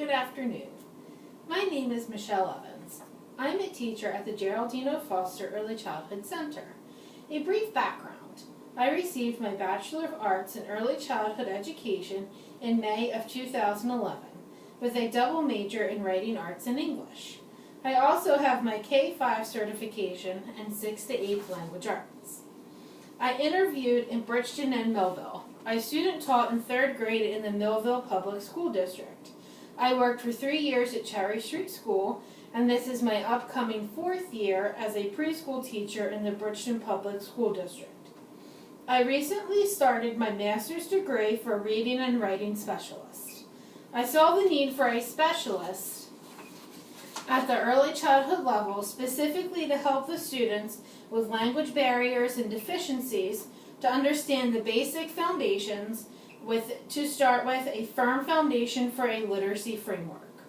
Good afternoon. My name is Michelle Evans. I'm a teacher at the Geraldine O. Foster Early Childhood Center. A brief background. I received my Bachelor of Arts in Early Childhood Education in May of 2011 with a double major in Writing Arts and English. I also have my K-5 certification in 6th to 8th Language Arts. I interviewed in Bridgeton and Millville. I student taught in 3rd grade in the Millville Public School District. I worked for 3 years at Cherry Street School, and this is my upcoming 4th year as a preschool teacher in the Bridgeton Public School District. I recently started my master's degree for Reading and Writing Specialist. I saw the need for a specialist at the early childhood level, specifically to help the students with language barriers and deficiencies to understand the basic foundations to start with a firm foundation for a literacy framework.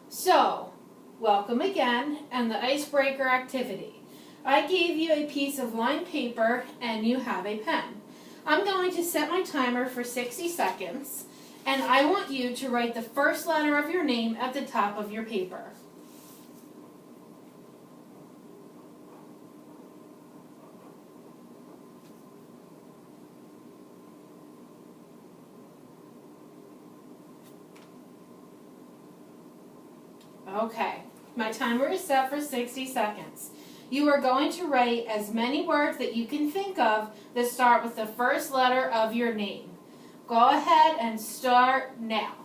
So, welcome again, and the icebreaker activity. I gave you a piece of lined paper and you have a pen. I'm going to set my timer for 60 seconds, and I want you to write the first letter of your name at the top of your paper. Okay, my timer is set for 60 seconds. You are going to write as many words that you can think of that start with the first letter of your name. Go ahead and start now.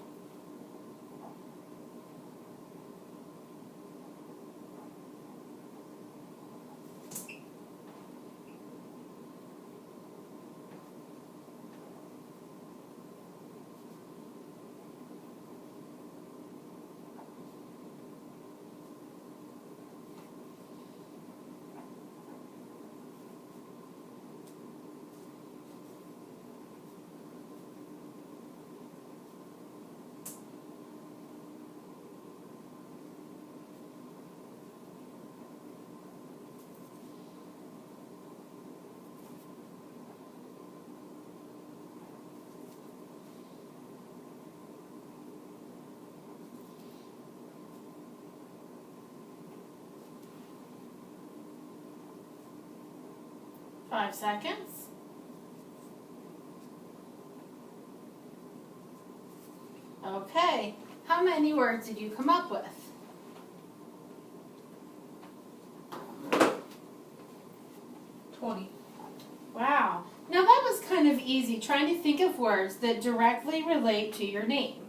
Five seconds. Okay, how many words did you come up with? 20. Wow. Now that was kind of easy, trying to think of words that directly relate to your name.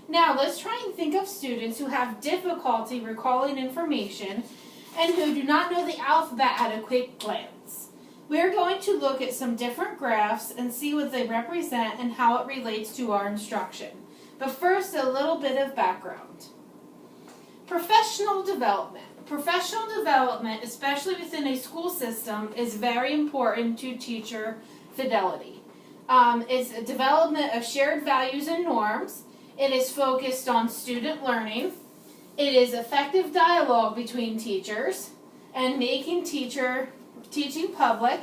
Now let's try and think of students who have difficulty recalling information and who do not know the alphabet at a quick glance. We're going to look at some different graphs and see what they represent and how it relates to our instruction. But first, a little bit of background. Professional development. Professional development, especially within a school system, is very important to teacher fidelity. It's a development of shared values and norms. It is focused on student learning. It is effective dialogue between teachers and making teaching public,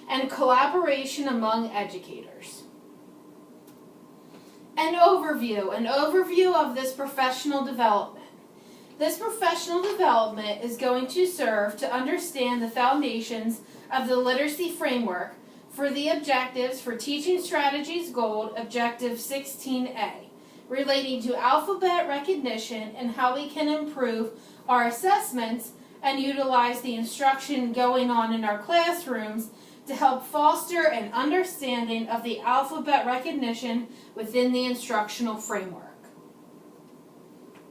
and collaboration among educators. An overview of this professional development. This professional development is going to serve to understand the foundations of the literacy framework for the objectives for Teaching Strategies Gold, Objective 16A, relating to alphabet recognition and how we can improve our assessments and utilize the instruction going on in our classrooms to help foster an understanding of the alphabet recognition within the instructional framework.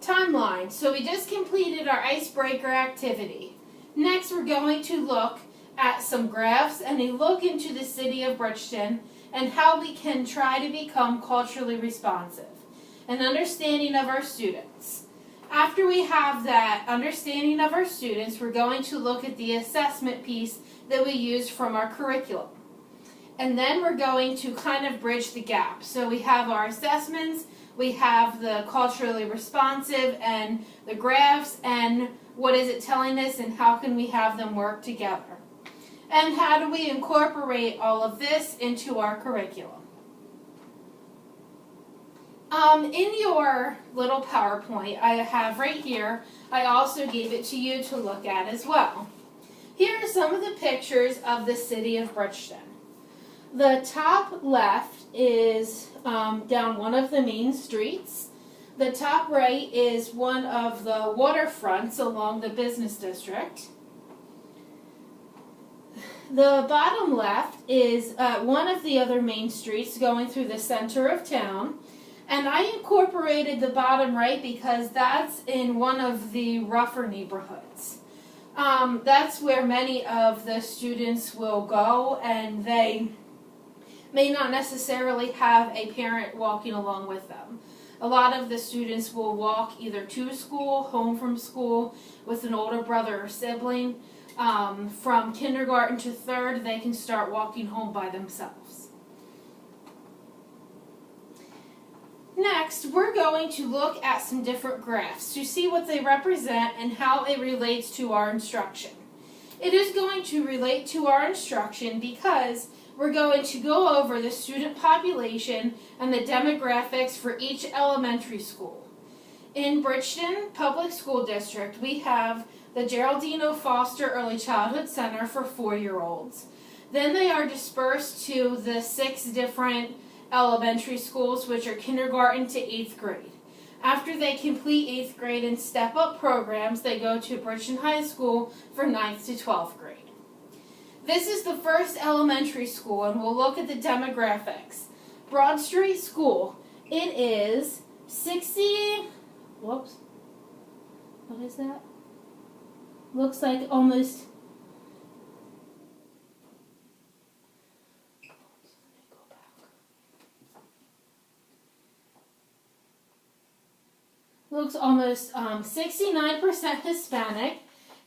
Timeline. So we just completed our icebreaker activity. Next, we're going to look at some graphs and a look into the city of Bridgeton and how we can try to become culturally responsive, an understanding of our students. After we have that understanding of our students, we're going to look at the assessment piece that we use from our curriculum. And then we're going to kind of bridge the gap. So we have our assessments, we have the culturally responsive and the graphs, and what is it telling us and how can we have them work together. And how do we incorporate all of this into our curriculum. In your little PowerPoint I have right here, I also gave it to you to look at as well. Here are some of the pictures of the city of Bridgeton. The top left is down one of the main streets. The top right is one of the waterfronts along the business district. The bottom left is one of the other main streets going through the center of town. And I incorporated the bottom right because that's in one of the rougher neighborhoods. That's where many of the students will go, and they may not necessarily have a parent walking along with them. A lot of the students will walk either to school, home from school, with an older brother or sibling. From kindergarten to third, they can start walking home by themselves. Next, we're going to look at some different graphs to see what they represent and how it relates to our instruction. It is going to relate to our instruction because we're going to go over the student population and the demographics for each elementary school. In Bridgeton Public School District, we have the Geraldine O. Foster Early Childhood Center for 4-year-olds. Then they are dispersed to the 6 different elementary schools, which are kindergarten to 8th grade. After they complete 8th grade and step-up programs, they go to Bridgeton High School for 9th to 12th grade. This is the first elementary school, and we'll look at the demographics. Broad Street School, it is 60, whoops, what is that? Looks like almost, looks almost 69% Hispanic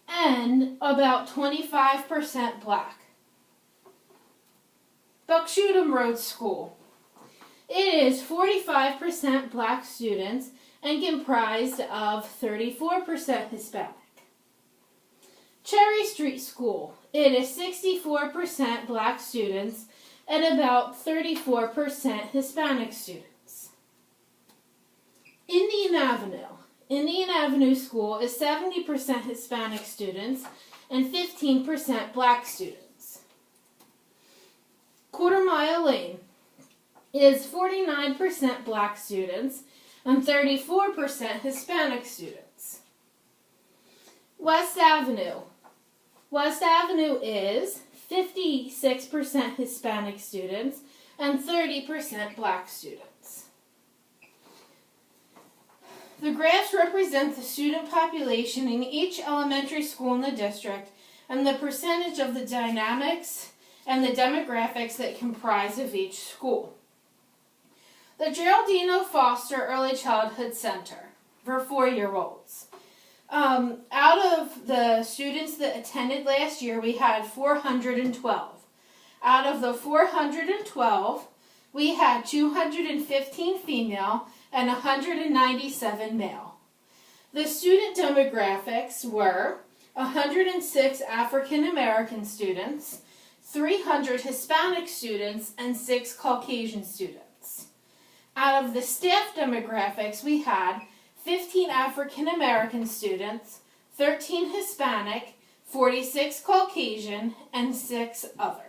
and about 25% Black. Buckshootum Road School. It is 45% Black students and comprised of 34% Hispanic. Cherry Street School. It is 64% Black students and about 34% Hispanic students. Indian Avenue. Indian Avenue School is 70% Hispanic students and 15% Black students. Quarter Mile Lane is 49% Black students and 34% Hispanic students. West Avenue. West Avenue is 56% Hispanic students and 30% Black students. The graphs represent the student population in each elementary school in the district and the percentage of the dynamics and the demographics that comprise of each school. The Geraldine O. Foster Early Childhood Center for 4-year-olds. Out of the students that attended last year, we had 412. Out of the 412, we had 215 female and 197 male. The student demographics were 106 African American students, 300 Hispanic students, and 6 Caucasian students. Out of the staff demographics, we had 15 African American students, 13 Hispanic, 46 Caucasian, and 6 other.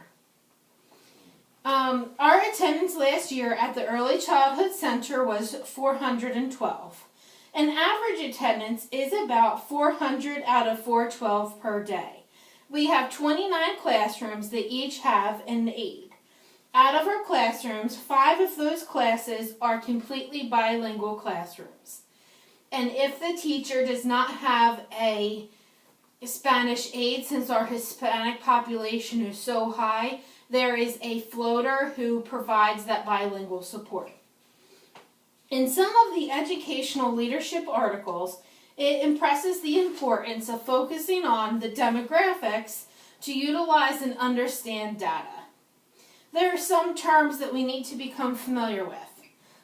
Our attendance last year at the Early Childhood Center was 412. An average attendance is about 400 out of 412 per day. We have 29 classrooms that each have an aide. Out of our classrooms, 5 of those classes are completely bilingual classrooms. And if the teacher does not have a Spanish aide, since our Hispanic population is so high, there is a floater who provides that bilingual support. In some of the educational leadership articles, it impresses the importance of focusing on the demographics to utilize and understand data. There are some terms that we need to become familiar with.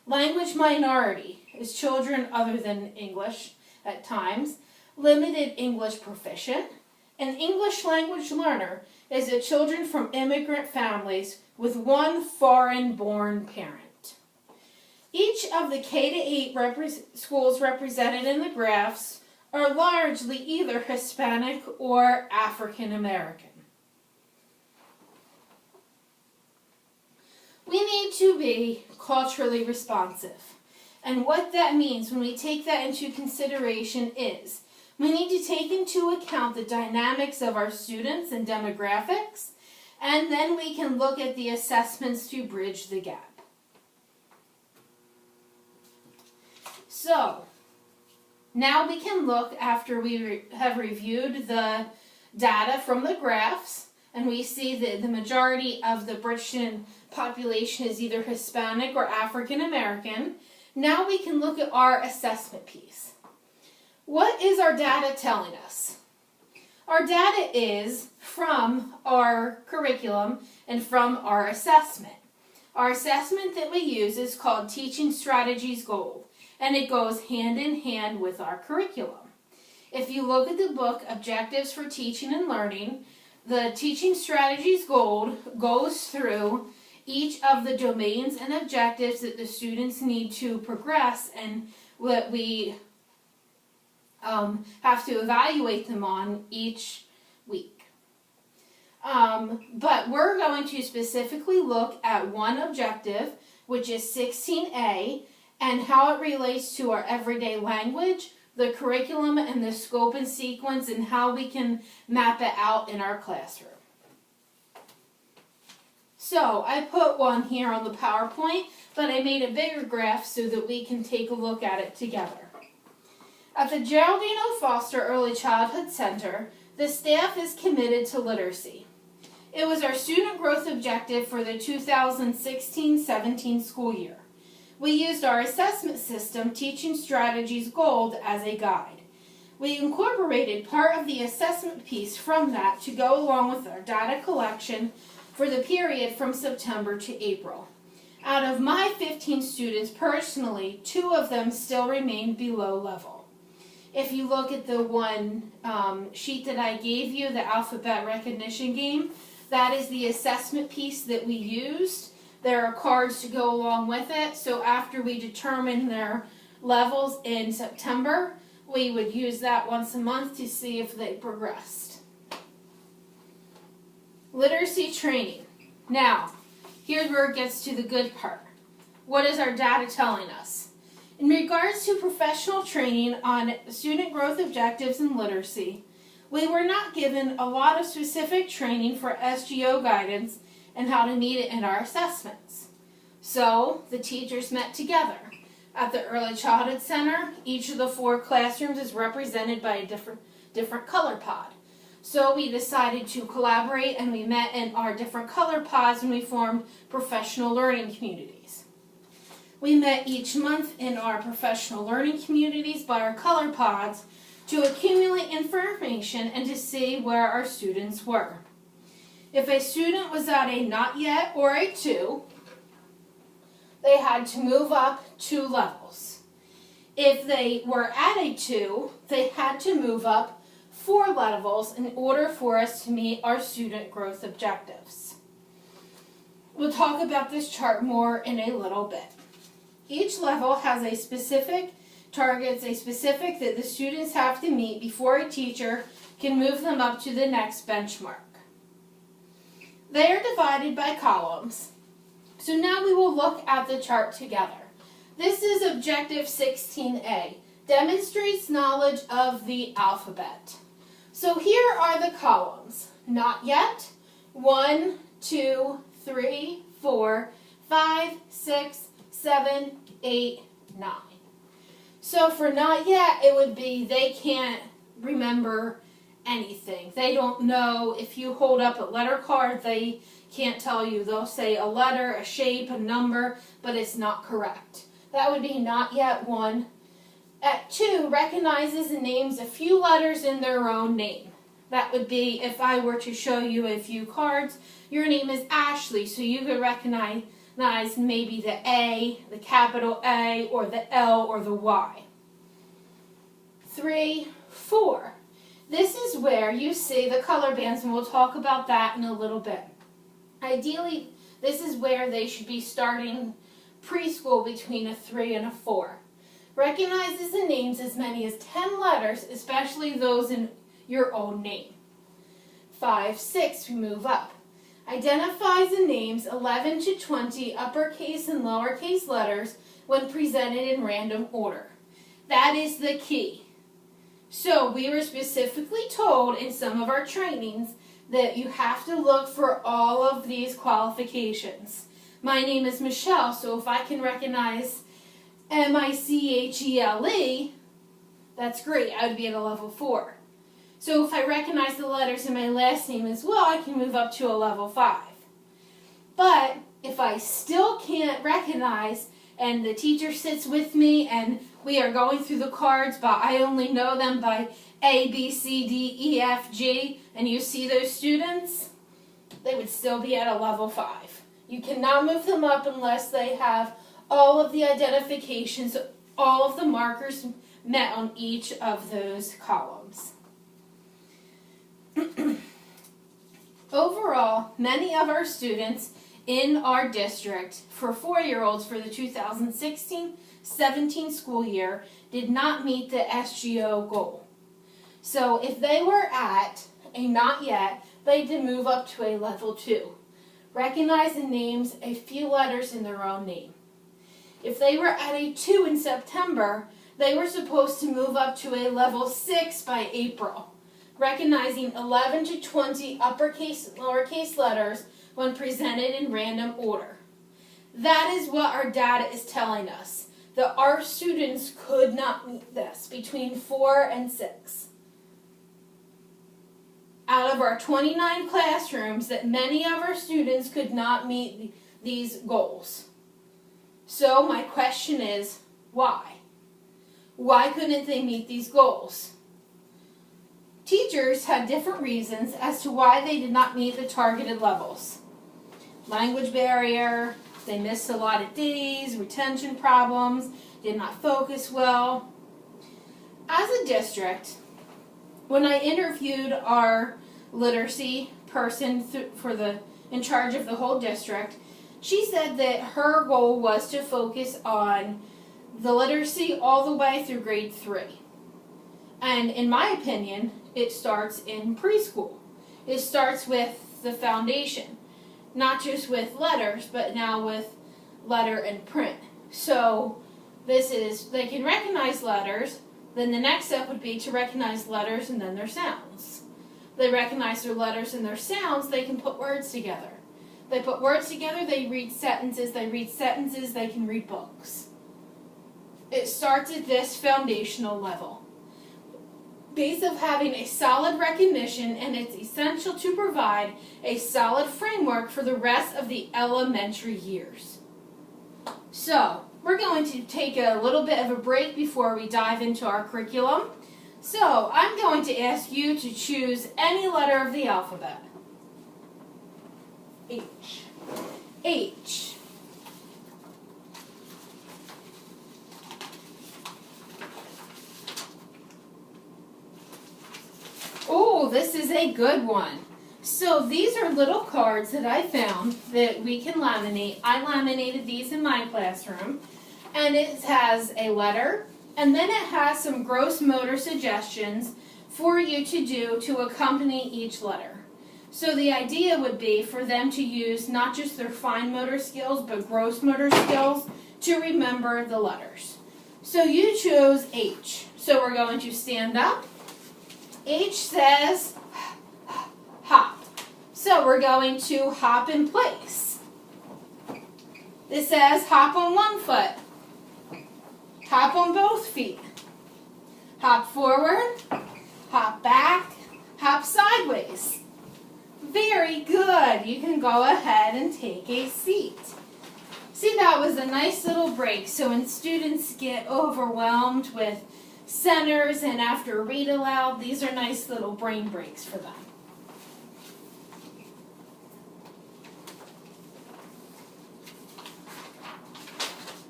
Language minority is children other than English at times. Limited English proficient. An English language learner is a children from immigrant families with one foreign-born parent. Each of the K to 8 schools represented in the graphs are largely either Hispanic or African American. We need to be culturally responsive. And what that means when we take that into consideration is we need to take into account the dynamics of our students and demographics, and then we can look at the assessments to bridge the gap. So, now we can look after we have reviewed the data from the graphs, and we see that the majority of the Bridgeton population is either Hispanic or African American. Now we can look at our assessment piece. What is our data telling us? Our data is from our curriculum and from our assessment. Our assessment that we use is called Teaching Strategies Gold, and it goes hand in hand with our curriculum. If you look at the book, Objectives for Teaching and Learning, the Teaching Strategies Gold goes through each of the domains and objectives that the students need to progress and what we have to evaluate them on each week. But we're going to specifically look at one objective, which is 16A, and how it relates to our everyday language, the curriculum, and the scope and sequence, and how we can map it out in our classroom. So I put one here on the PowerPoint, but I made a bigger graph so that we can take a look at it together. At the Geraldine O. Foster Early Childhood Center, the staff is committed to literacy. It was our student growth objective for the 2016-17 school year. We used our assessment system, Teaching Strategies Gold, as a guide. We incorporated part of the assessment piece from that to go along with our data collection for the period from September to April. Out of my 15 students, personally, 2 of them still remain below level. If you look at the one sheet that I gave you, the alphabet recognition game, that is the assessment piece that we used. There are cards to go along with it, so after we determine their levels in September, we would use that once a month to see if they progressed. Literacy training. Now, here's where it gets to the good part. What is our data telling us? In regards to professional training on student growth objectives and literacy, we were not given a lot of specific training for SGO guidance and how to meet it in our assessments. So, the teachers met together. At the Early Childhood Center, each of the 4 classrooms is represented by a different color pod. So we decided to collaborate, and we met in our different color pods and we formed professional learning communities. We met each month in our professional learning communities by our color pods to accumulate information and to see where our students were. If a student was at a not yet or a 2, they had to move up 2 levels. If they were at a 2, they had to move up 4 levels in order for us to meet our student growth objectives. We'll talk about this chart more in a little bit. Each level has a specific targets, a specific that the students have to meet before a teacher can move them up to the next benchmark. They are divided by columns. So now we will look at the chart together. This is Objective 16A, demonstrates knowledge of the alphabet. So here are the columns. Not yet, 1, 2, 3, 4, 5, 6, 7, 8, 9. So for not yet, it would be they can't remember anything. They don't know. If you hold up a letter card, they can't tell you. They'll say a letter, a shape, a number, but it's not correct. That would be not yet 1. At 2, recognizes and names a few letters in their own name. That would be if I were to show you a few cards. Your name is Ashley, so you could recognize maybe the A, the capital A, or the L, or the Y. 3, 4. This is where you see the color bands, and we'll talk about that in a little bit. Ideally, this is where they should be starting preschool between a 3 and a 4. Recognizes and names as many as 10 letters, especially those in your own name. 5, 6, we move up. Identifies and names 11 to 20 uppercase and lowercase letters when presented in random order. That is the key. So we were specifically told in some of our trainings that you have to look for all of these qualifications. My name is Michelle, so if I can recognize Michele, that's great. I would be at a level 4. So if I recognize the letters in my last name as well, I can move up to a level 5. But if I still can't recognize, and the teacher sits with me and we are going through the cards, but I only know them by A, B, C, D, E, F, G, and you see those students, they would still be at a level 5. You cannot move them up unless they have all of the identifications, all of the markers met on each of those columns. Overall, many of our students in our district for 4-year-olds for the 2016-17 school year did not meet the SGO goal. So if they were at a not yet, they did move up to a level 2. Recognize and names a few letters in their own name. If they were at a 2 in September, they were supposed to move up to a level 6 by April, recognizing 11 to 20 uppercase and lowercase letters when presented in random order. That is what our data is telling us, that our students could not meet this between 4 and 6. Out of our 29 classrooms, that many of our students could not meet these goals. So my question is, why? Why couldn't they meet these goals? Teachers had different reasons as to why they did not meet the targeted levels. Language barrier, they missed a lot of days, retention problems, did not focus well. As a district, when I interviewed our literacy person in charge of the whole district, she said that her goal was to focus on the literacy all the way through grade 3. And in my opinion, it starts in preschool. It starts with the foundation, not just with letters, but now with letter and print. So they can recognize letters, then the next step would be to recognize letters and then their sounds. They recognize their letters and their sounds, they can put words together. They put words together, they read sentences, they can read books. It starts at this foundational level. Base of having a solid recognition, and it's essential to provide a solid framework for the rest of the elementary years. So, we're going to take a little bit of a break before we dive into our curriculum. So, I'm going to ask you to choose any letter of the alphabet. H. H. Oh, this is a good one. So these are little cards that I found that we can laminate. I laminated these in my classroom. And it has a letter, and then it has some gross motor suggestions for you to do to accompany each letter. So the idea would be for them to use not just their fine motor skills, but gross motor skills to remember the letters. So you chose H. So we're going to stand up. H says hop. So we're going to hop in place. This says hop on one foot. Hop on both feet. Hop forward. Hop back. Hop sideways. Very good. You can go ahead and take a seat. See, that was a nice little break. So when students get overwhelmed with centers and after read aloud, these are nice little brain breaks for them.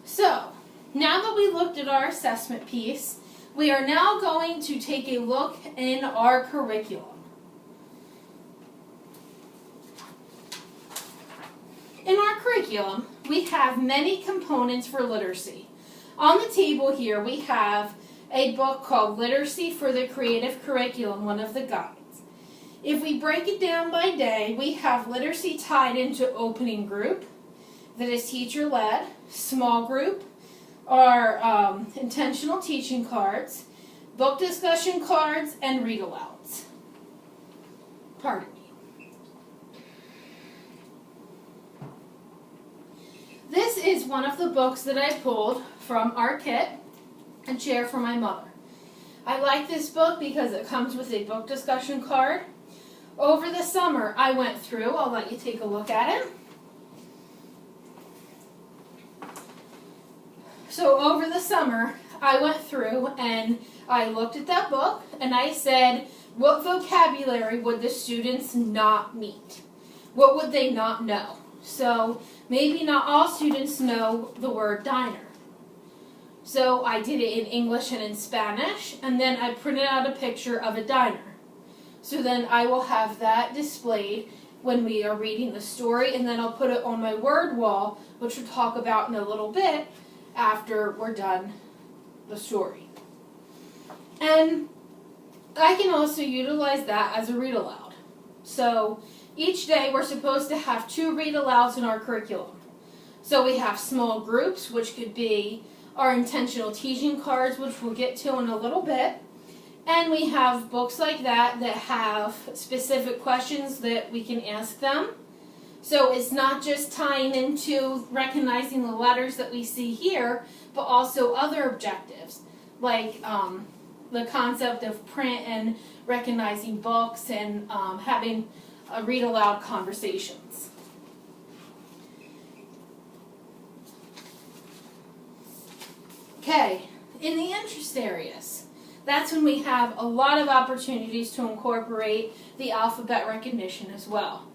So, now that we looked at our assessment piece, we are now going to take a look in our curriculum. In our curriculum, curriculum, we have many components for literacy. On the table here, we have a book called Literacy for the Creative Curriculum, one of the guides. If we break it down by day, we have literacy tied into opening group, that is teacher-led, small group, our intentional teaching cards, book discussion cards, and read-alouds. Pardon me. This is one of the books that I pulled from our kit, A Chair for My Mother. I like this book because it comes with a book discussion card. Over the summer, I went through, I'll let you take a look at it. So over the summer, I went through and I looked at that book and I said, what vocabulary would the students not meet? What would they not know? So maybe not all students know the word diner. So I did it in English and in Spanish, and then I printed out a picture of a diner. So then I will have that displayed when we are reading the story, and then I'll put it on my word wall, which we'll talk about in a little bit after we're done the story. And I can also utilize that as a read aloud. So each day we're supposed to have 2 read alouds in our curriculum. So we have small groups, which could be our intentional teaching cards, which we'll get to in a little bit. And we have books like that that have specific questions that we can ask them. So it's not just tying into recognizing the letters that we see here, but also other objectives, like the concept of print and recognizing books and having read aloud conversations. Okay, in the interest areas, that's when we have a lot of opportunities to incorporate the alphabet recognition as well.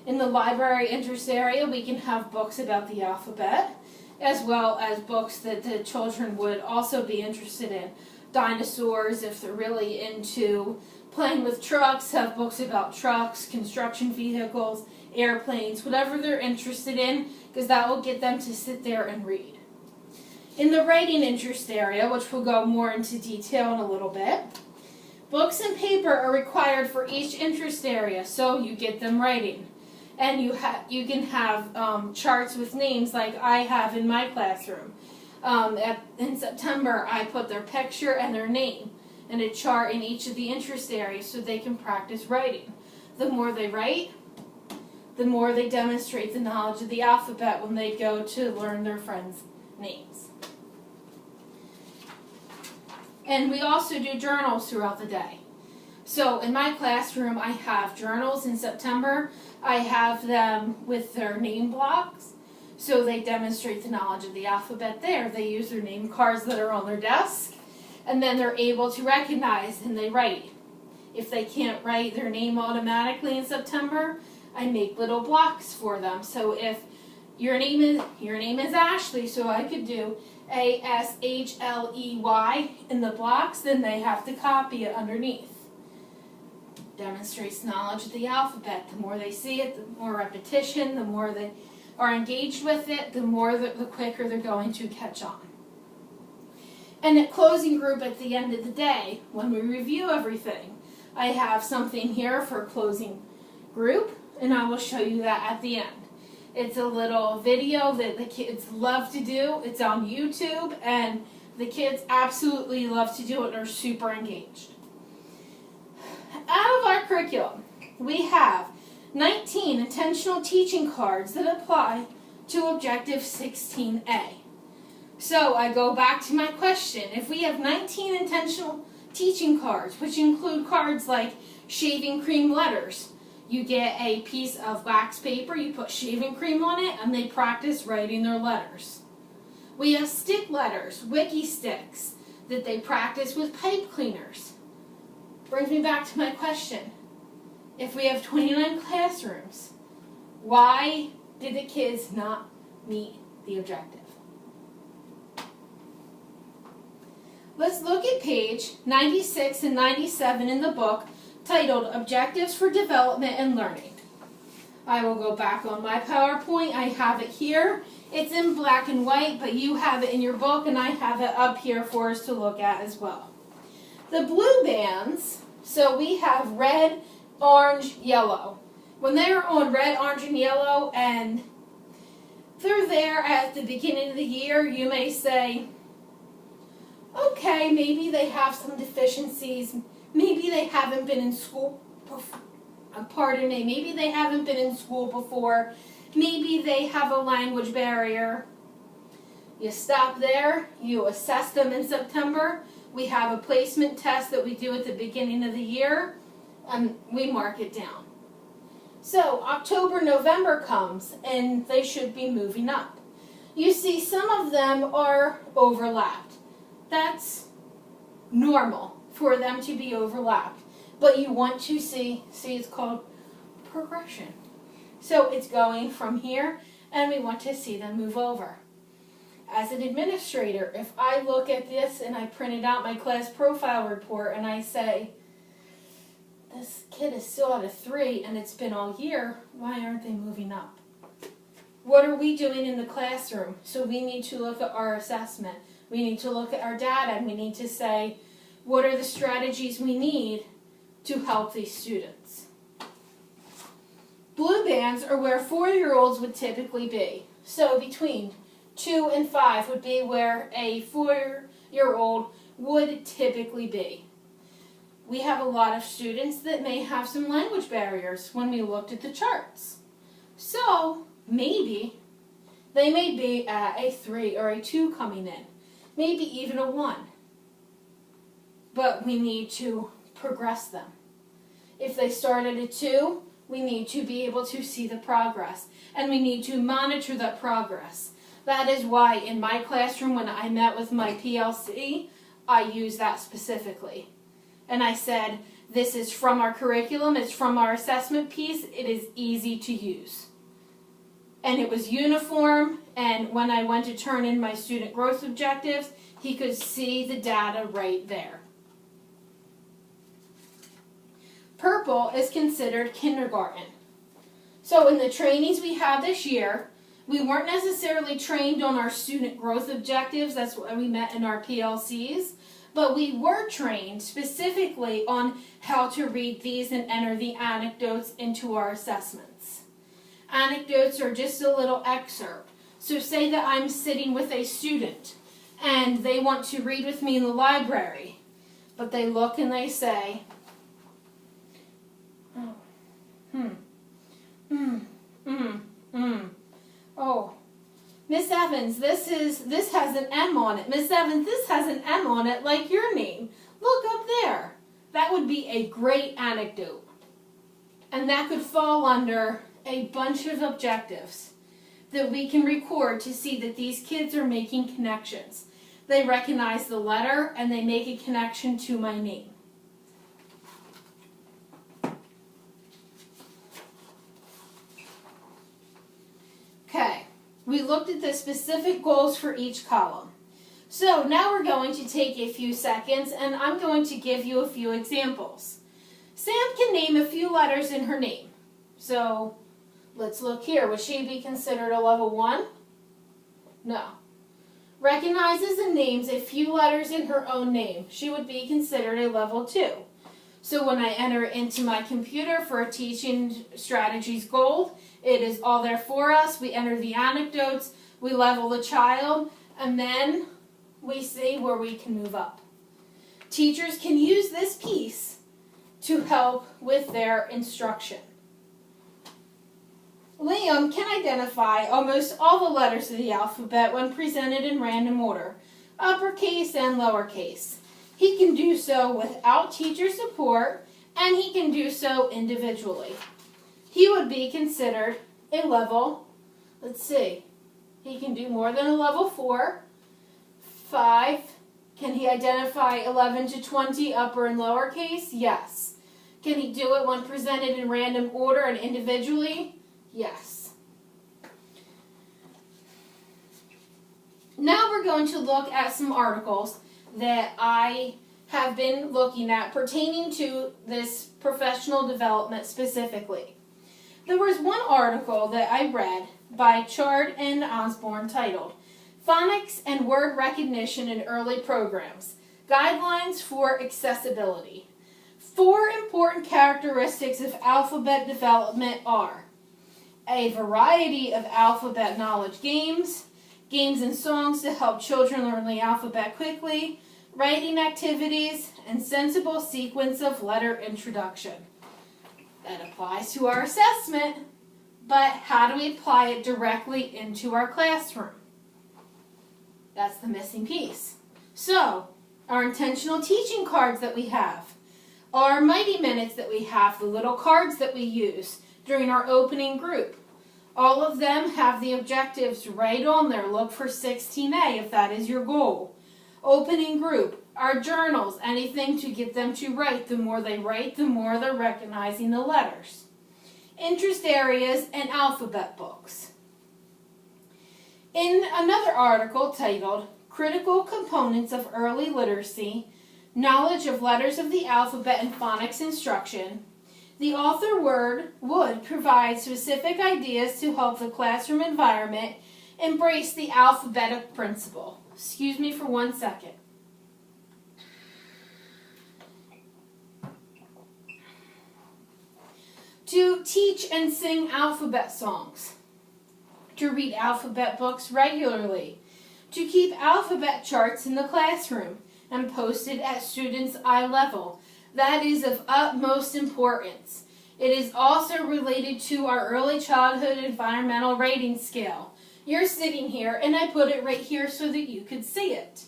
In the library interest area, we can have books about the alphabet, as well as books that the children would also be interested in. Dinosaurs, if they're really into playing with trucks, have books about trucks, construction vehicles, airplanes, whatever they're interested in, because that will get them to sit there and read. In the writing interest area, which we'll go more into detail in a little bit, books and paper are required for each interest area, so you get them writing. And you can have charts with names like I have in my classroom. In September, I put their picture and their name and a chart in each of the interest areas so they can practice writing. The more they write, the more they demonstrate the knowledge of the alphabet when they go to learn their friends' names. And we also do journals throughout the day. So in my classroom, I have journals in September. I have them with their name blocks, so they demonstrate the knowledge of the alphabet there. They use their name cards that are on their desk, and then they're able to recognize and they write. If they can't write their name automatically in September, I make little blocks for them. So if your name is Ashley, so I could do ASHLEY in the blocks, then they have to copy it underneath. Demonstrates knowledge of the alphabet. The more they see it, the more repetition, the more they are engaged with it, the quicker they're going to catch on. And at closing group at the end of the day, when we review everything, I have something here for closing group, and I will show you that at the end. It's a little video that the kids love to do. It's on YouTube, and the kids absolutely love to do it and are super engaged. Out of our curriculum, we have 19 intentional teaching cards that apply to Objective 16A. So I go back to my question. If we have 19 intentional teaching cards, which include cards like shaving cream letters, you get a piece of wax paper, you put shaving cream on it, and they practice writing their letters. We have stick letters, wiki sticks, that they practice with pipe cleaners. Brings me back to my question. If we have 29 classrooms, why did the kids not meet the objective? Let's look at page 96 and 97 in the book titled Objectives for Development and Learning. I will go back on my PowerPoint. I have it here. It's in black and white, but you have it in your book, and I have it up here for us to look at as well. The blue bands, so we have red, orange, yellow. When they're on red, orange, and yellow, and they're there at the beginning of the year, you may say, okay, maybe they have some deficiencies. Maybe they haven't been in school before. Pardon me, maybe they haven't been in school before. Maybe they have a language barrier. You stop there, you assess them in September. We have a placement test that we do at the beginning of the year, and we mark it down. So October, November comes, and they should be moving up. You see, some of them are overlapped. That's normal for them to be overlapped. But you want to see it's called progression. So it's going from here, and we want to see them move over. As an administrator, if I look at this and I printed out my class profile report and I say, this kid is still at a 3 and it's been all year, why aren't they moving up? What are we doing in the classroom? So we need to look at our assessment. We need to look at our data, and we need to say, what are the strategies we need to help these students? Blue bands are where 4-year-olds would typically be. So between 2 and 5 would be where a 4-year-old would typically be. We have a lot of students that may have some language barriers when we looked at the charts. So maybe they may be at a 3 or a 2 coming in, maybe even a 1. But we need to progress them. If they start at a 2, we need to be able to see the progress, and we need to monitor that progress. That is why in my classroom, when I met with my PLC, I used that specifically. And I said, this is from our curriculum, it's from our assessment piece, it is easy to use. And it was uniform, and when I went to turn in my student growth objectives, he could see the data right there. Purple is considered kindergarten. So in the trainings we had this year, we weren't necessarily trained on our student growth objectives, that's why we met in our PLCs, but we were trained specifically on how to read these and enter the anecdotes into our assessments. Anecdotes are just a little excerpt. So say that I'm sitting with a student and they want to read with me in the library, but they look and they say, oh, Miss Evans, this has an M on it. Miss Evans, this has an M on it like your name. Look up there. That would be a great anecdote. And that could fall under a bunch of objectives that we can record to see that these kids are making connections. They recognize the letter and they make a connection to my name. Okay, we looked at the specific goals for each column. So now we're going to take a few seconds and I'm going to give you a few examples. Sam can name a few letters in her name. So let's look here. Would she be considered a level 1? No. Recognizes and names a few letters in her own name. She would be considered a level 2. So when I enter it into my computer for a teaching strategies goal, it is all there for us. We enter the anecdotes, we level the child, and then we see where we can move up. Teachers can use this piece to help with their instruction. Liam can identify almost all the letters of the alphabet when presented in random order, uppercase and lowercase. He can do so without teacher support, and he can do so individually. He would be considered a level, let's see, he can do more than a level 4, 5. Can he identify 11 to 20 upper and lowercase? Yes. Can he do it when presented in random order and individually? Yes. Now we're going to look at some articles that I have been looking at pertaining to this professional development specifically. There was one article that I read by Chard and Osborne titled, Phonics and Word Recognition in Early Programs, Guidelines for Accessibility. 4 important characteristics of alphabet development are a variety of alphabet knowledge games, games and songs to help children learn the alphabet quickly, writing activities, and sensible sequence of letter introduction. That applies to our assessment, but how do we apply it directly into our classroom? That's the missing piece. So, our intentional teaching cards that we have, our Mighty Minutes that we have, the little cards that we use during our opening group, all of them have the objectives right on there. Look for 16A if that is your goal. Opening group, our journals, anything to get them to write. The more they write, the more they're recognizing the letters. Interest areas and alphabet books. In another article titled, Critical Components of Early Literacy, Knowledge of Letters of the Alphabet and Phonics Instruction, the author would provide specific ideas to help the classroom environment embrace the alphabetic principle. Excuse me for 1 second. To teach and sing alphabet songs. To read alphabet books regularly. To keep alphabet charts in the classroom and posted at students' eye level. That is of utmost importance. It is also related to our early childhood environmental rating scale. You're sitting here, and I put it right here so that you could see it.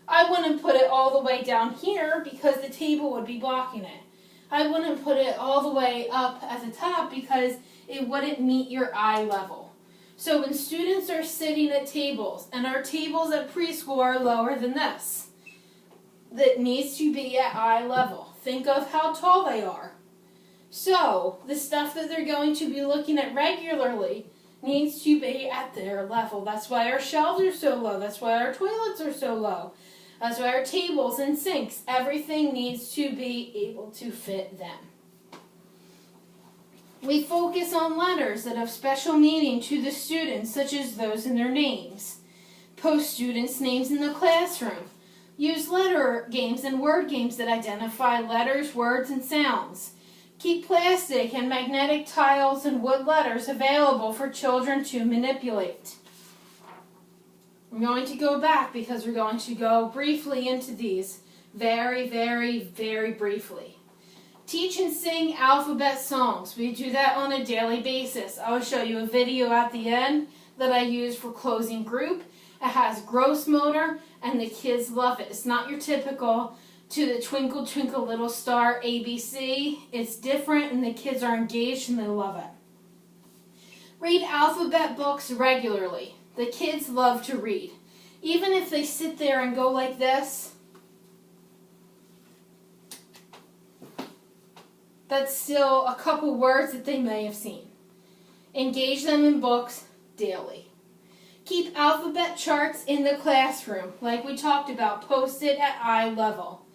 I wouldn't put it all the way down here because the table would be blocking it. I wouldn't put it all the way up at the top because it wouldn't meet your eye level. So when students are sitting at tables, and our tables at preschool are lower than this, that needs to be at eye level. Think of how tall they are. So, the stuff that they're going to be looking at regularly needs to be at their level. That's why our shelves are so low. That's why our toilets are so low. That's why our tables and sinks, everything needs to be able to fit them. We focus on letters that have special meaning to the students, such as those in their names. Post students' names in the classroom. Use letter games and word games that identify letters, words, and sounds. Keep plastic and magnetic tiles and wood letters available for children to manipulate. We're going to go back because we're going to go briefly into these very, very, very briefly. Teach and sing alphabet songs. We do that on a daily basis. I will show you a video at the end that I use for closing group. It has gross motor, and the kids love it. It's not your typical to the Twinkle Twinkle Little Star ABC. It's different, and the kids are engaged, and they love it. Read alphabet books regularly. The kids love to read. Even if they sit there and go like this, that's still a couple words that they may have seen. Engage them in books daily. Keep alphabet charts in the classroom, like we talked about, posted at eye level.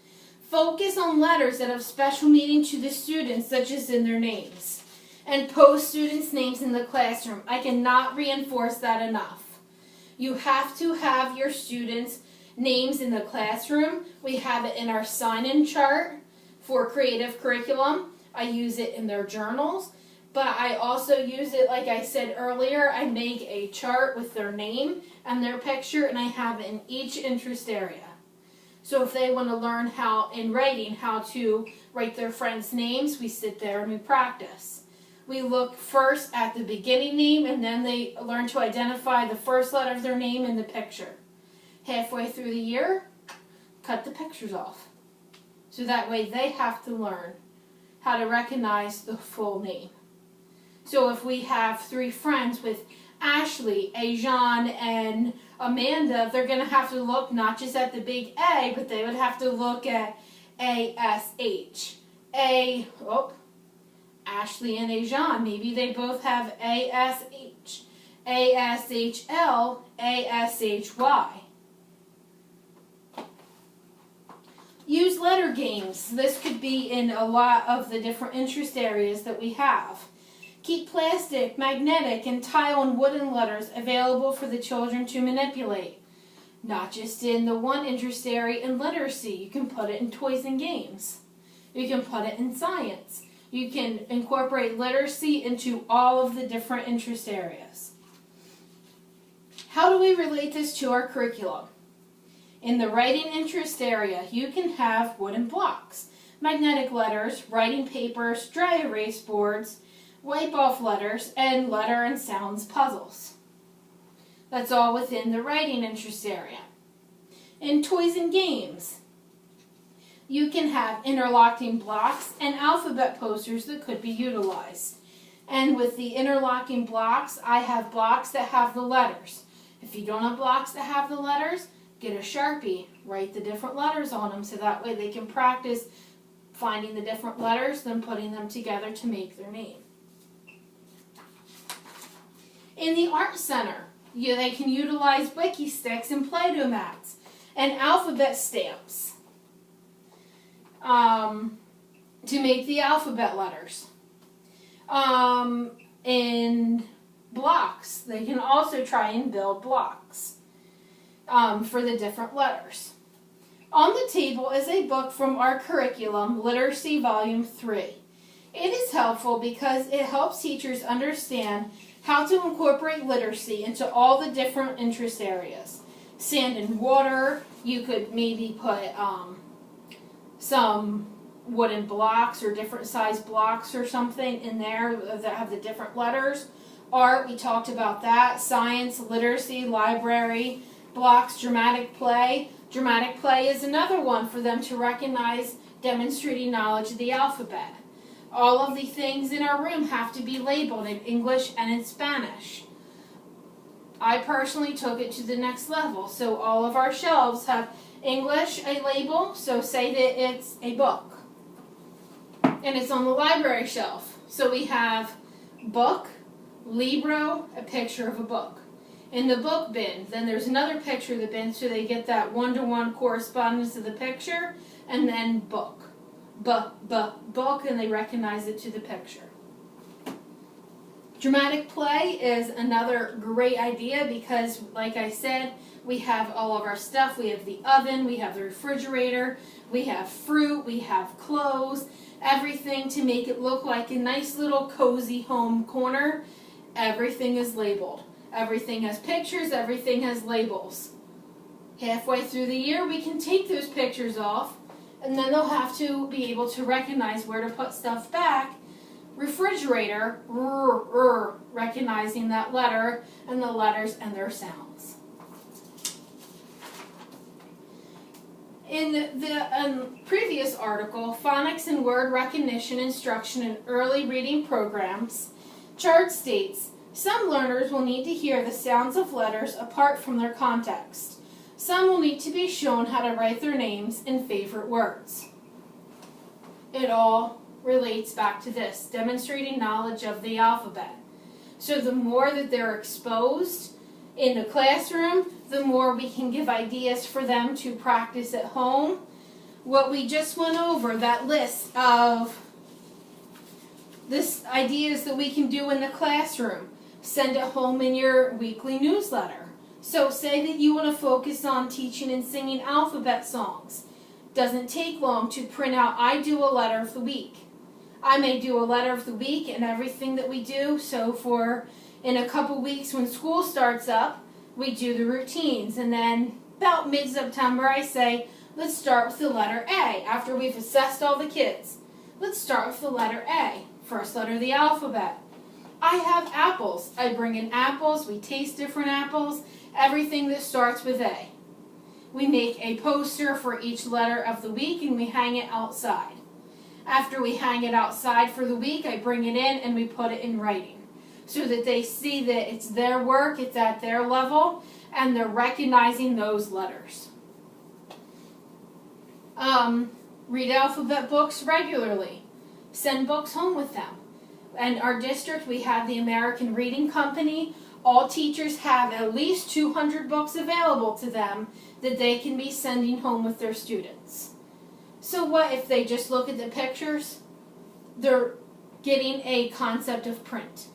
Focus on letters that have special meaning to the students, such as in their names. And post students' names in the classroom. I cannot reinforce that enough. You have to have your students' names in the classroom. We have it in our sign-in chart for creative curriculum. I use it in their journals. But I also use it, like I said earlier, I make a chart with their name and their picture, and I have it in each interest area. So if they want to learn how, in writing, how to write their friends' names, we sit there and we practice. We look first at the beginning name, and then they learn to identify the first letter of their name in the picture. Halfway through the year, cut the pictures off. So that way they have to learn how to recognize the full name. So if we have 3 friends with Ashley, Ajan, and Amanda, they're going to have to look not just at the big A, but they would have to look at A-S-H. Ashley and Ajan, maybe they both have A-S-H, A-S-H-L, A-S-H-Y. Use letter games. This could be in a lot of the different interest areas that we have. Keep plastic, magnetic, and tile and wooden letters available for the children to manipulate. Not just in the one interest area in literacy, you can put it in toys and games. You can put it in science. You can incorporate literacy into all of the different interest areas. How do we relate this to our curriculum? In the writing interest area, you can have wooden blocks, magnetic letters, writing papers, dry erase boards, wipe off letters, and letter and sounds puzzles. That's all within the writing interest area. In toys and games, you can have interlocking blocks and alphabet posters that could be utilized. And with the interlocking blocks, I have blocks that have the letters. If you don't have blocks that have the letters, get a Sharpie, write the different letters on them so that way they can practice finding the different letters, then putting them together to make their name. In the Art Center, they can utilize Wiki sticks and Play-Doh mats and alphabet stamps to make the alphabet letters. In blocks, they can also try and build blocks for the different letters. On the table is a book from our curriculum, Literacy Volume 3. It is helpful because it helps teachers understand how to incorporate literacy into all the different interest areas. Sand and water, you could maybe put some wooden blocks or different size blocks or something in there that have the different letters. Art, we talked about that. Science, literacy, library, blocks, dramatic play. Dramatic play is another one for them to recognize demonstrating knowledge of the alphabet. All of the things in our room have to be labeled in English and in Spanish. I personally took it to the next level, so all of our shelves have English, a label, so say that it's a book. And it's on the library shelf. So we have book, libro, a picture of a book. In the book bin, then there's another picture of the bin so they get that one-to-one correspondence of the picture, and then book. Book, and they recognize it to the picture. Dramatic play is another great idea because, like I said, we have all of our stuff. We have the oven, we have the refrigerator, we have fruit, we have clothes, everything to make it look like a nice little cozy home corner. Everything is labeled. Everything has pictures, everything has labels. Halfway through the year, we can take those pictures off, and then they'll have to be able to recognize where to put stuff back. Refrigerator, recognizing that letter and the letters and their sounds. In the previous article, Phonics and Word Recognition Instruction in Early Reading Programs, chart states, some learners will need to hear the sounds of letters apart from their context. Some will need to be shown how to write their names and favorite words. It all relates back to this, demonstrating knowledge of the alphabet. So the more that they're exposed in the classroom, the more we can give ideas for them to practice at home. What we just went over, that list of ideas that we can do in the classroom, send it home in your weekly newsletter. So say that you want to focus on teaching and singing alphabet songs. Doesn't take long to print out, I do a letter of the week. I may do a letter of the week and everything that we do. So in a couple weeks when school starts up, we do the routines. And then about mid-September I say, let's start with the letter A. After we've assessed all the kids, let's start with the letter A. First letter of the alphabet. I have apples. I bring in apples. We taste different apples. Everything that starts with A. We make a poster for each letter of the week and we hang it outside. After we hang it outside for the week, I bring it in and we put it in writing so that they see that it's their work, it's at their level, and they're recognizing those letters. Read alphabet books regularly. Send books home with them. In our district, we have the American Reading Company. All teachers have at least 200 books available to them that they can be sending home with their students. So what if they just look at the pictures? Their getting a concept of print.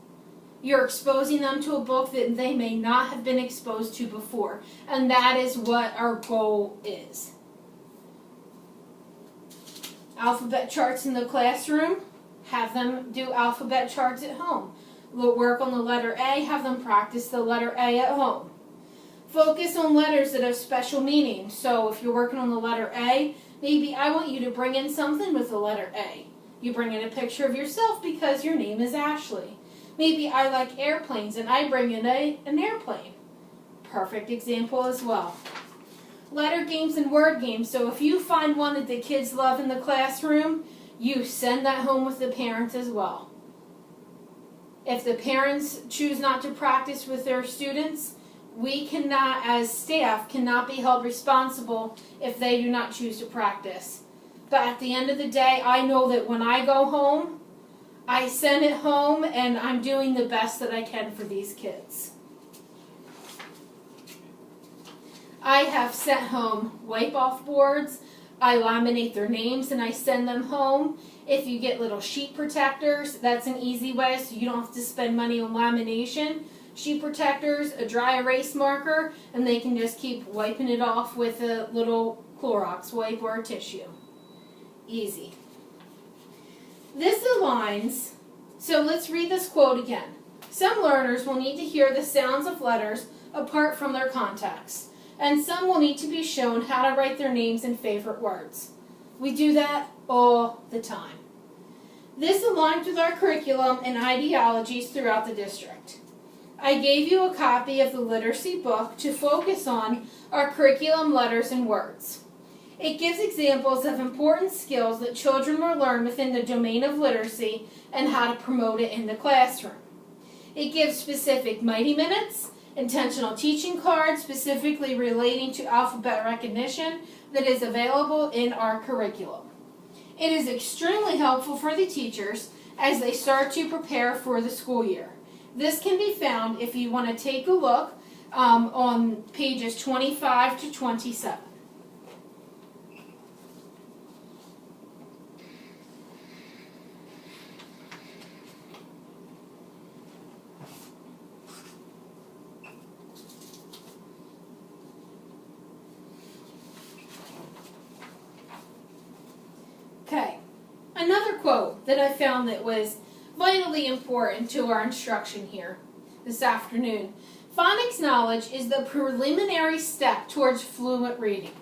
You're exposing them to a book that they may not have been exposed to before, and that is what our goal is. Alphabet charts in the classroom, have them do alphabet charts at home. Work on the letter A, have them practice the letter A at home. Focus on letters that have special meaning. So if you're working on the letter A, maybe I want you to bring in something with the letter A. You bring in a picture of yourself because your name is Ashley. Maybe I like airplanes and I bring in an airplane. Perfect example as well. Letter games and word games. So if you find one that the kids love in the classroom, you send that home with the parents as well. If the parents choose not to practice with their students, we cannot, as staff, cannot be held responsible if they do not choose to practice. But at the end of the day, I know that when I go home, I send it home and I'm doing the best that I can for these kids. I have sent home wipe-off boards. I laminate their names and I send them home. If you get little sheet protectors, that's an easy way so you don't have to spend money on lamination. Sheet protectors, a dry erase marker, and they can just keep wiping it off with a little Clorox wipe or a tissue. Easy. This aligns, so let's read this quote again. Some learners will need to hear the sounds of letters apart from their context, and some will need to be shown how to write their names and favorite words. We do that all the time. This aligns with our curriculum and ideologies throughout the district. I gave you a copy of the literacy book to focus on our curriculum letters and words. It gives examples of important skills that children will learn within the domain of literacy and how to promote it in the classroom. It gives specific Mighty Minutes, intentional teaching cards specifically relating to alphabet recognition that is available in our curriculum. It is extremely helpful for the teachers as they start to prepare for the school year. This can be found if you want to take a look on pages 25 to 27. Okay, another quote that I found that was vitally important to our instruction here this afternoon. Phonics knowledge is the preliminary step towards fluent reading.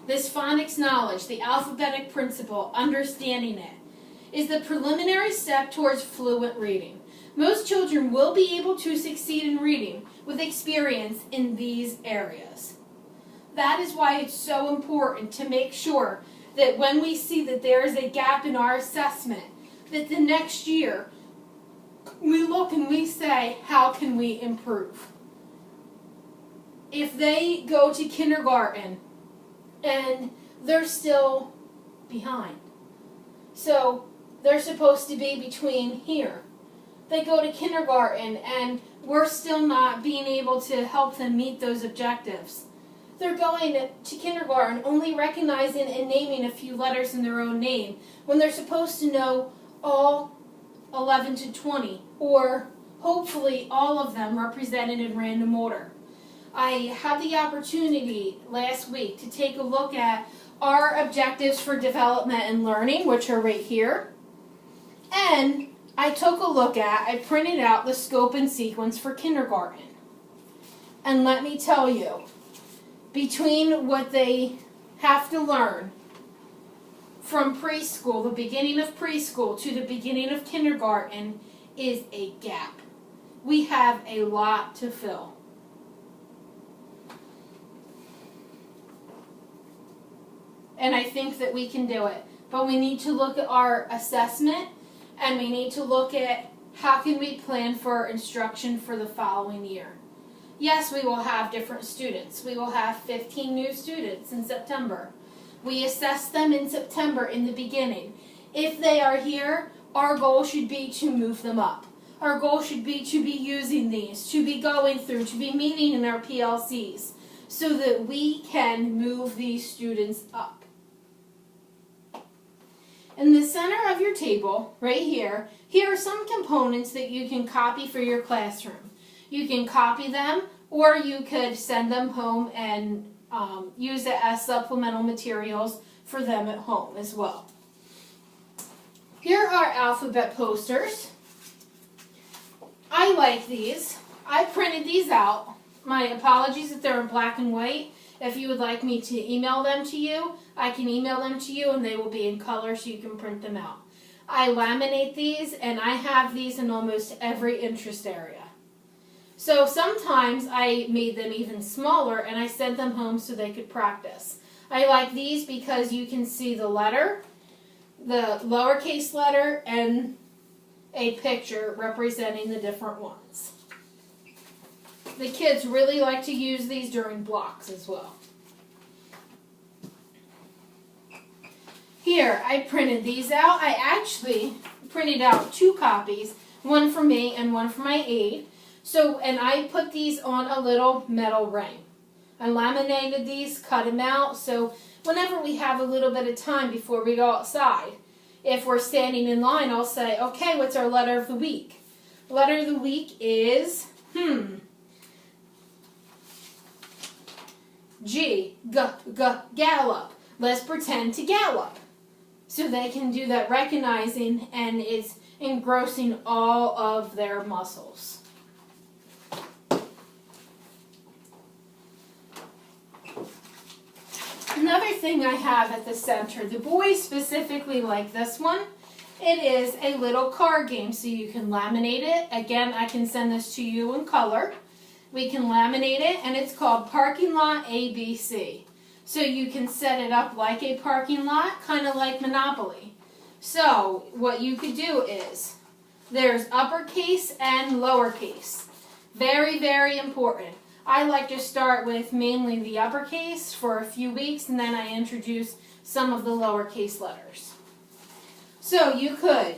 This phonics knowledge, the alphabetic principle, understanding it, is the preliminary step towards fluent reading. Most children will be able to succeed in reading with experience in these areas. That is why it's so important to make sure that when we see that there is a gap in our assessment, that the next year we look and we say, how can we improve? If they go to kindergarten and they're still behind, so they're supposed to be between here. They go to kindergarten and we're still not being able to help them meet those objectives. They're going to kindergarten only recognizing and naming a few letters in their own name when they're supposed to know all 11 to 20, or hopefully all of them represented in random order. I had the opportunity last week to take a look at our objectives for development and learning, which are right here. And I printed out the scope and sequence for kindergarten. And let me tell you, between what they have to learn from preschool, the beginning of preschool, to the beginning of kindergarten, is a gap. We have a lot to fill. And I think that we can do it. But we need to look at our assessment, and we need to look at how can we plan for instruction for the following year. Yes, we will have different students. We will have 15 new students in September. We assess them in September in the beginning. If they are here, our goal should be to move them up. Our goal should be to be using these, to be going through, to be meeting in our PLCs, so that we can move these students up. In the center of your table, right here, here are some components that you can copy for your classroom. You can copy them, or you could send them home and use it as supplemental materials for them at home as well. Here are alphabet posters. I like these. I printed these out. My apologies if they're in black and white. If you would like me to email them to you, I can email them to you and they will be in color so you can print them out. I laminate these and I have these in almost every interest area. So sometimes I made them even smaller and I sent them home so they could practice. I like these because you can see the letter, the lowercase letter, and a picture representing the different ones. The kids really like to use these during blocks as well. Here, I printed these out. I actually printed out 2 copies, one for me and one for my aide. And I put these on a little metal ring. I laminated these, cut them out, so whenever we have a little bit of time before we go outside, if we're standing in line, I'll say, okay, what's our letter of the week? Letter of the week is, G, gallop. Let's pretend to gallop. So they can do that recognizing and it's engrossing all of their muscles. Another thing I have at the center, the boys specifically like this one. It is a little card game, so you can laminate it. Again, I can send this to you in color. We can laminate it, and it's called Parking Lot ABC. So you can set it up like a parking lot, kind of like Monopoly. So what you could do is, there's uppercase and lowercase. Very, very important. I like to start with mainly the uppercase for a few weeks, and then I introduce some of the lowercase letters. So you could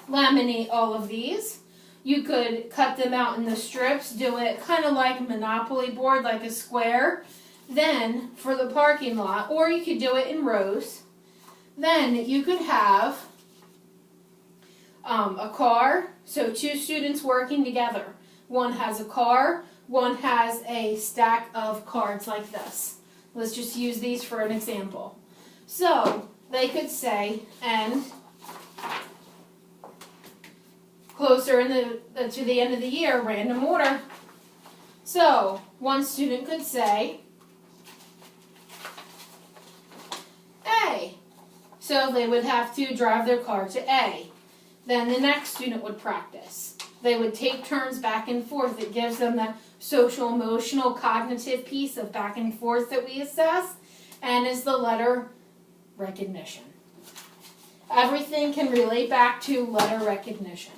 laminate all of these. You could cut them out in the strips, do it kind of like a Monopoly board, like a square. Then, for the parking lot, or you could do it in rows, then you could have a car, so 2 students working together. One has a car, one has a stack of cards like this. Let's just use these for an example. So, they could say, and closer to the end of the year, random order. So, one student could say, A. So they would have to drive their car to A. Then the next student would practice. They would take turns back and forth. It gives them that social, emotional, cognitive piece of back and forth that we assess, and is the letter recognition. Everything can relate back to letter recognition.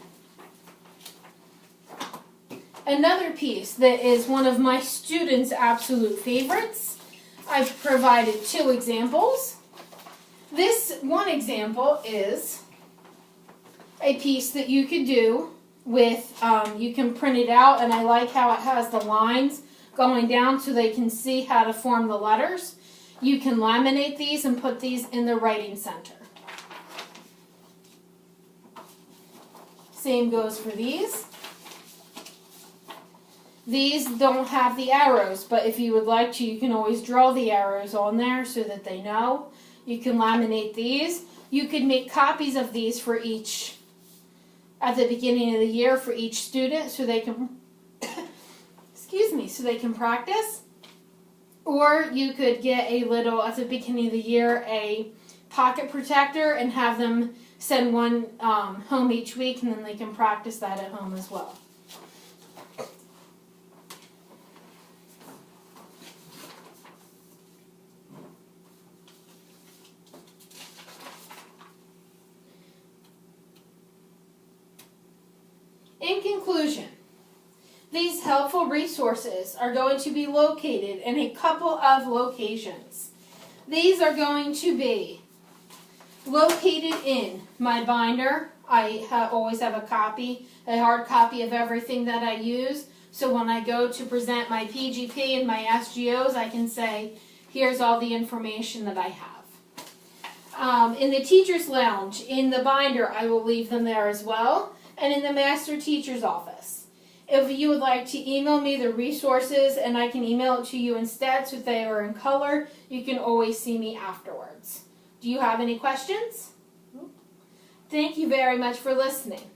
Another piece that is one of my students' absolute favorites, I've provided 2 examples. This one example is a piece that you could do with, you can print it out, and I like how it has the lines going down so they can see how to form the letters. You can laminate these and put these in the writing center. Same goes for these. These don't have the arrows, but if you would like to, you can always draw the arrows on there so that they know. You can laminate these. You could make copies of these for each, at the beginning of the year for each student so they can, so they can practice. Or you could get a little, at the beginning of the year, a pocket protector and have them send one home each week, and then they can practice that at home as well. In conclusion, these helpful resources are going to be located in a couple of locations. These are going to be located in my binder. I always have a copy, a hard copy of everything that I use. So when I go to present my PGP and my SGOs, I can say, here's all the information that I have. In the teacher's lounge, in the binder, I will leave them there as well, and in the master teacher's office. If you would like to email me the resources and I can email it to you instead so they are in color, you can always see me afterwards. Do you have any questions? Thank you very much for listening.